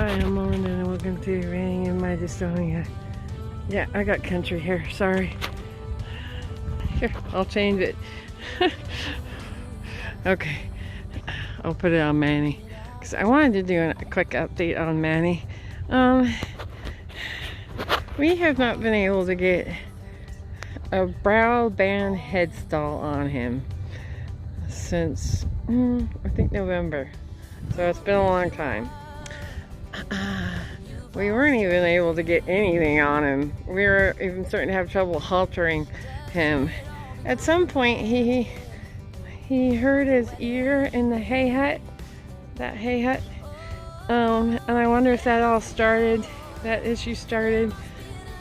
Hi, I'm Melinda and welcome to Raining in my Dystonia. Yeah, I got country hair, sorry. Here, I'll change it. Okay, I'll put it on Manny. Because I wanted to do a quick update on Manny. We have not been able to get a brow band head stall on him since, I think November. So it's been a long time. We weren't even able to get anything on him. We were even starting to have trouble haltering him. At some point, he hurt his ear in the hay hut, that hay hut. And I wonder if that all started, that issue started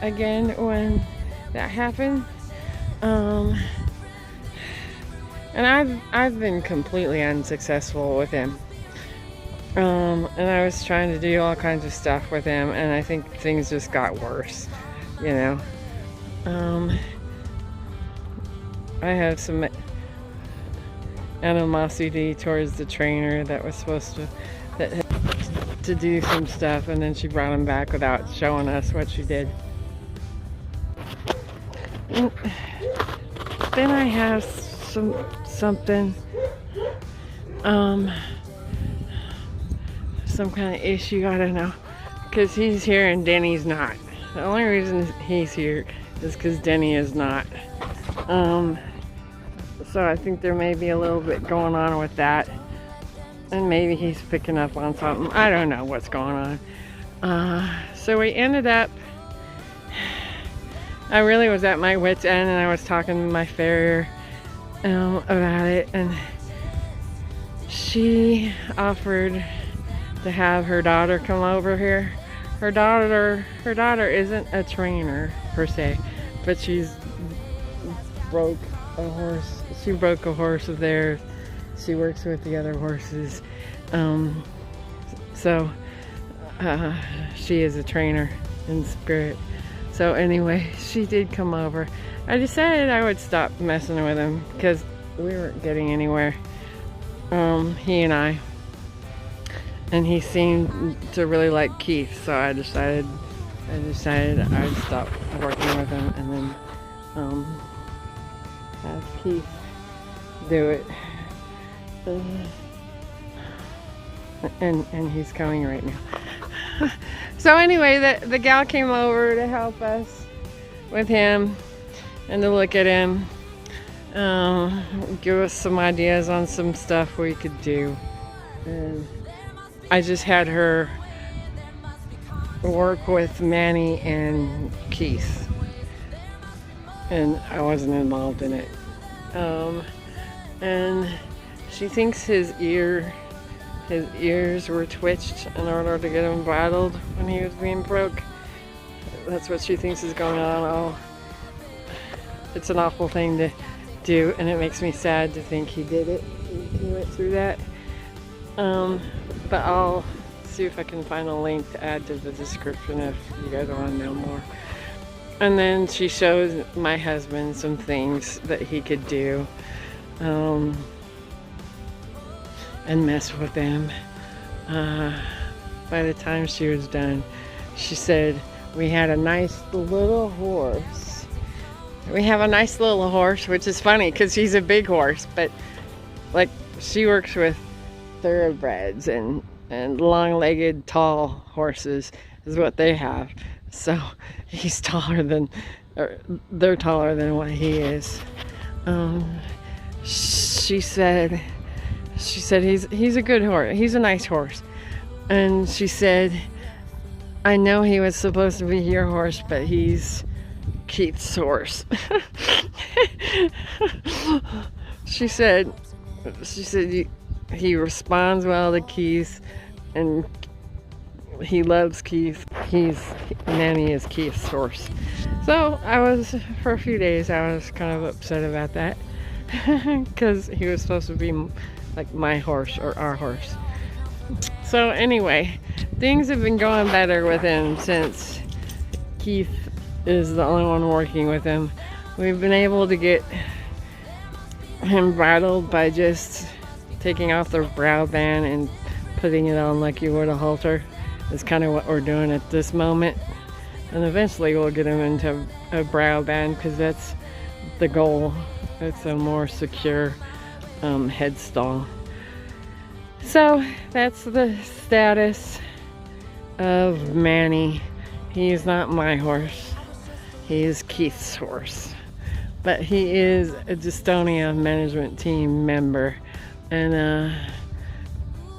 again when that happened. And I've been completely unsuccessful with him. And I was trying to do all kinds of stuff with him, and I think things just got worse, you know. I have some animosity towards the trainer that was supposed to do some stuff, and then she brought him back without showing us what she did. And then I have something some kind of issue, I don't know, because he's here and Denny's not. The only reason he's here is because Denny is not. So I think there may be a little bit going on with that, and maybe he's picking up on something. I don't know what's going on. So we ended up, I really was at my wit's end, and I was talking to my farrier about it, and she offered to have her daughter come over here. Her daughter isn't a trainer per se, but she broke a horse. She broke a horse of theirs. She works with the other horses. So she is a trainer in spirit. So anyway, she did come over. I decided I would stop messing with him because we weren't getting anywhere. He and I. And he seemed to really like Keith, so I decided I'd stop working with him and then have Keith do it. And he's coming right now. So anyway, the gal came over to help us with him and to look at him, give us some ideas on some stuff we could do. And I just had her work with Manny and Keith, and I wasn't involved in it. And she thinks his ears were twitched in order to get him bridled when he was being broke. That's what she thinks is going on. It's an awful thing to do, and it makes me sad to think he did it. He went through that. But I'll see if I can find a link to add to the description if you guys want to know more. And then she shows my husband some things that he could do, and mess with them. By the time she was done, she said, we had a nice little horse. We have a nice little horse, which is funny because he's a big horse, but like she works with thoroughbreds and long-legged tall horses is what they have. So he's taller than, or they're taller than what he is. She said he's a good horse. He's a nice horse. And she said, I know he was supposed to be your horse, but he's Keith's horse. She said he responds well to Keith, and he loves Keith. Manny is Keith's horse. So for a few days, I was kind of upset about that because he was supposed to be like my horse or our horse. So anyway, things have been going better with him since Keith is the only one working with him. We've been able to get him bridled by just taking off the brow band and putting it on like you would a halter. is kind of what we're doing at this moment. And eventually we'll get him into a brow band because that's the goal. It's a more secure headstall. So that's the status of Manny. He's not my horse. He is Keith's horse. But he is a Dystonia management team member. And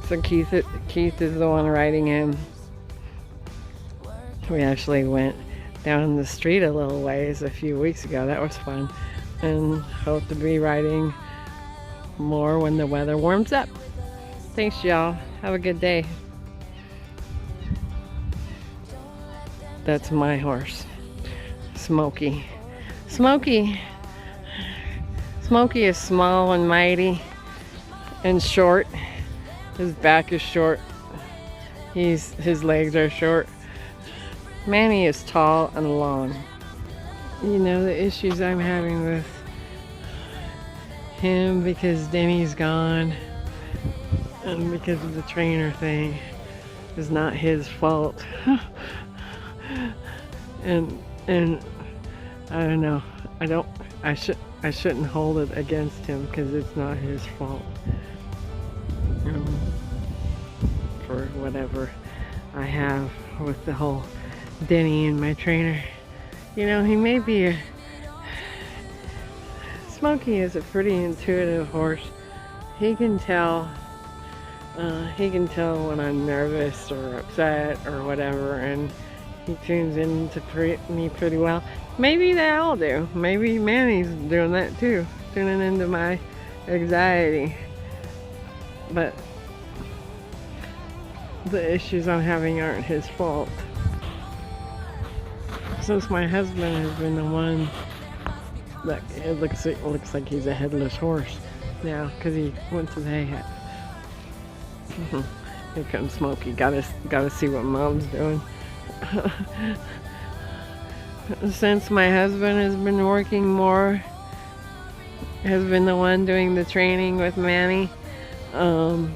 so Keith is the one riding him. We actually went down the street a little ways a few weeks ago. That was fun. And hope to be riding more when the weather warms up. Thanks, y'all. Have a good day. That's my horse, Smokey. Smokey is small and mighty and short. His back is short. His legs are short. Manny is tall and long. You know, the issues I'm having with him because Denny's gone and because of the trainer thing is not his fault. and I don't know. I shouldn't hold it against him because it's not his fault. For whatever I have with the whole Denny and my trainer. You know, he may be Smokey is a pretty intuitive horse. He can tell when I'm nervous or upset or whatever, and he tunes into me pretty well. Maybe they all do. Maybe Manny's doing that too, tuning into my anxiety. But the issues I'm having aren't his fault. Since my husband has been the one that it looks like he's a headless horse now because he went to the hay hat. Here comes Smokey. Gotta see what Mom's doing. Since my husband has been working more, has been the one doing the training with Manny, and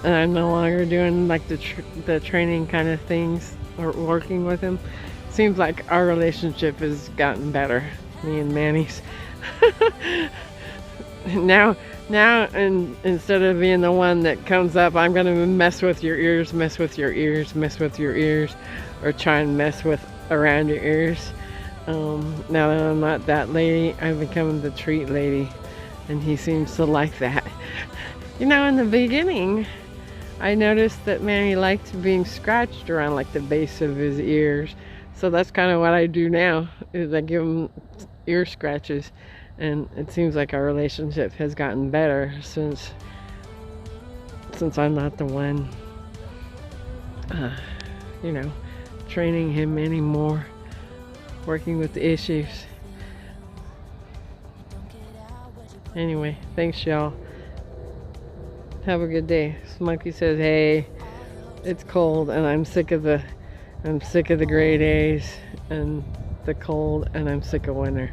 I'm no longer doing like the training kind of things or working with him. Seems like our relationship has gotten better, me and Manny's. now and instead of being the one that comes up, I'm gonna mess with your ears, mess with your ears, mess with your ears, or try and mess with around your ears. Now that I'm not that lady, I've become the treat lady, and he seems to like that. You know, in the beginning, I noticed that Manny liked being scratched around like the base of his ears. So that's kind of what I do now, is I give him ear scratches. And it seems like our relationship has gotten better since I'm not the one, you know, training him anymore, working with the issues. Anyway, thanks y'all. Have a good day. Smokey says, hey, it's cold and I'm sick of the gray days and the cold, and I'm sick of winter.